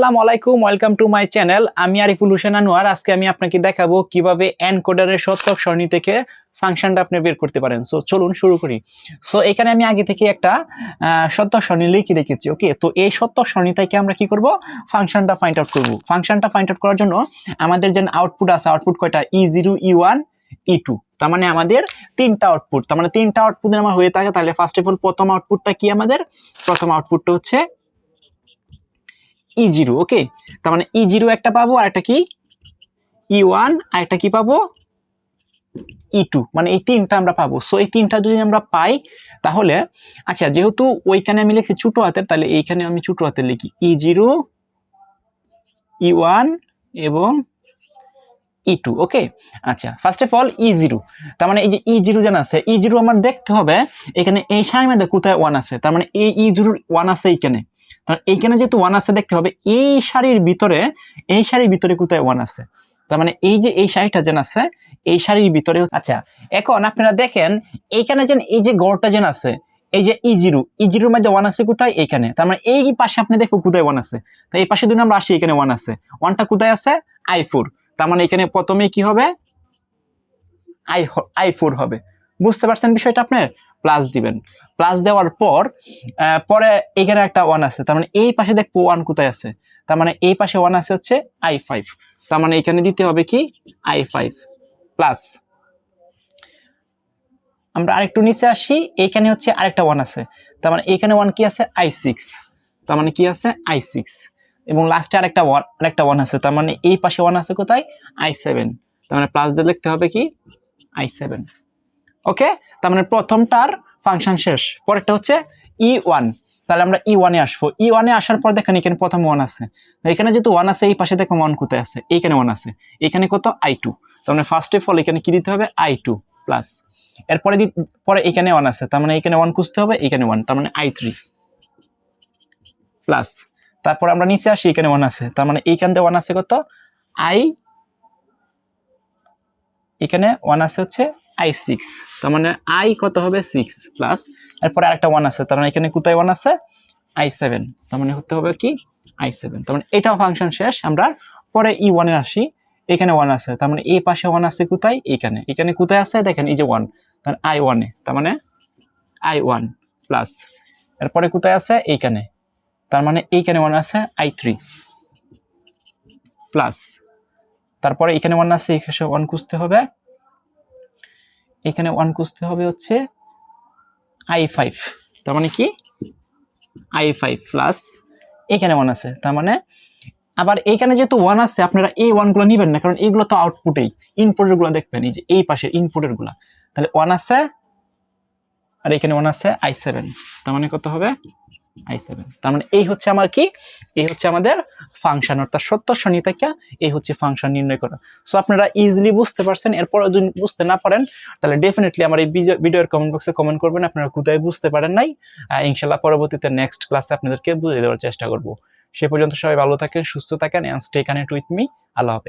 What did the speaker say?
আসসালামু আলাইকুম, welcome to my channel. আমি আরিফুল হোসেন আনোয়ার। আজকে আমি আপনাকে দেখাবো কিভাবে এনকোডারের শর্তক সারণী থেকে ফাংশনটা আপনি বের করতে পারেন। সো চলুন শুরু করি। সো এখানে আমি আগে থেকে একটা শর্তক সারণী লিখে রেখেছি। ওকে, তো এই শর্তক সারণী থেকে আমরা কি করব, ফাংশনটা ফাইন্ড আউট করব। ফাংশনটা ফাইন্ড আউট করার জন্য আমাদের যে আউটপুট আছে, আউটপুট কয়টা, E0 E1 E2, তার মানে আমাদের তিনটা আউটপুট। তার মানে তিনটা আউটপুট আমার হয়ে থাকে, তাহলে ফার্স্ট অফ অল প্রথম আউটপুটটা কি, আমাদের প্রথম আউটপুটটা হচ্ছে E0। ওকে, তার মানে E0 একটা পাবো, আর একটা কি E1, আর একটা কি পাবো E2, মানে এই তিনটা আমরা পাবো। সো এই তিনটা যদি আমরা পাই তাহলে আচ্ছা, যেহেতু ওইখানে আমি লিখছি ছোট হাতের, তাহলে এইখানে আমি ছোট হাতের লিখি E0 E1 এবং E2। ওকে, আচ্ছা, ফার্স্ট অফ অল E0, তার মানে এই যে E0 জানা আছে, E0 আমার দেখতে হবে এখানে এই সারির মধ্যে কোথায় 1 আছে। তার মানে এই E0 1 আছে এইখানে, তার এইখানে যেহেতু 1 আছে দেখতে হবে এই সারির ভিতরে কোথায় 1 আছে। তার মানে এই যে এই সারিটা যেন আছে এই সারির ভিতরে। আচ্ছা, এখন আপনারা দেখেন এইখানে যেন এই যে গড়টা যেন আছে, এই যে E0 এর মধ্যে 1 আছে কোথায়, এইখানে। তার মানে এই পাশে আপনি দেখো কোথায় 1 আছে। তো এই পাশে যদি আমরা আসি, এখানে 1 আছে, 1টা কোথায় আছে, I4। তার মানে এখানে প্রথমে কি হবে, I4 হবে। বুঝতে পারছেন বিষয়টা? আপনার প্লাস দিবেন, প্লাস দেওয়ার পর পরে এখানে একটা 1 আছে, তার মানে এই পাশে দেখবো 1 কোথায় আছে। তার মানে এই পাশে 1 আছে হচ্ছে I5, তার মানে এখানে দিতে হবে কি I5 প্লাস। আমরা আরেকটু নিচে আসি, এখানে হচ্ছে আরেকটা 1 আছে, তার মানে এখানে 1 কি আছে, I6, তার মানে কি আছে I6, এবং লাস্টে আরেকটা 1 আছে, তার মানে এই পাশে 1 আছে কোথায়, I7, তার মানে প্লাস দিয়ে লিখতে হবে কি I7। ওকে, তার মানে প্রথমটার ফাংশন শেষ। পরেরটা হচ্ছে E1, তাহলে আমরা E1 এ আসবো। E1 এ আসার পর দেখেন এখানে প্রথম 1 আছে, এখানে যেহেতু 1 আছে এই পাশে দেখো 1 কোথায় আছে, এইখানে 1 আছে, এখানে কত I2, তার মানে ফার্স্ট অফ অল এখানে কি দিতে হবে I2 প্লাস। এরপরে পরে এখানে 1 আছে, তার মানে এখানে 1 খুঁজতে হবে, এখানে 1, তার মানে I3 প্লাস। তারপর আমরা নিচে আসি, এখানে 1 আছে, তার মানে এইখান থেকে 1 আছে কত এখানে 1 আছে হচ্ছে I6, তার মানে I কত হবে 6 প্লাস। এরপরে আরেকটা 1 আছে, তার মানে এখানে কোথায় 1 আছে I7, তার মানে হতে হবে কি I7। তার মানে এটাও ফাংশন শেষ। আমরা পরে E1 এ আসি, এখানে 1 আছে, তার মানে এই পাশে 1 আছে কোথায়, এখানে কোথায় আছে দেখেন এই যে 1, তার I1 এ, তার মানে I1 প্লাস। এরপরে কোথায় আছে এইখানে, তার মানে এইখানে 1 আছে I3 প্লাস। তারপরে এখানে 1 আছে, এখানে 1 খুঁজতে হবে, এখানে 1 খুঁজতে হবে হচ্ছে I5, তার মানে কি I5 প্লাস। এখানে 1 আছে, তার মানে আবার এইখানে যেহেতু 1 আছে আপনারা এই 1 গুলো নিবেন না, কারণ এইগুলো তো আউটপুটেই, ইনপুটের গুলো দেখবেন এই যে এই পাশে ইনপুটের গুলা। তাহলে 1 আছে আর এখানে 1 আছে I7, তার মানে কত হবে I7। তার মানে এই হচ্ছে আমার কি, এই হচ্ছে আমাদের ফাংশন, অর্থাৎ সত্য সারণী থেকে এই হচ্ছে ফাংশন নির্ণয় করা। সো আপনারা ইজিলি বুঝতে পারছেন। এরপর যদি বুঝতে না পারেন তাহলে ডেফিনেটলি আমার এই ভিডিওর কমেন্ট বক্সে কমেন্ট করবেন আপনারা কোথায় বুঝতে পারেন নাই। ইনশাআল্লাহ পরবর্তীতে নেক্সট ক্লাসে আপনাদেরকে বুঝিয়ে দেওয়ার চেষ্টা করব। সে পর্যন্ত সবাই ভালো থাকেন, সুস্থ থাকেন, and stay connected with me. আল্লাহ হাফেজ।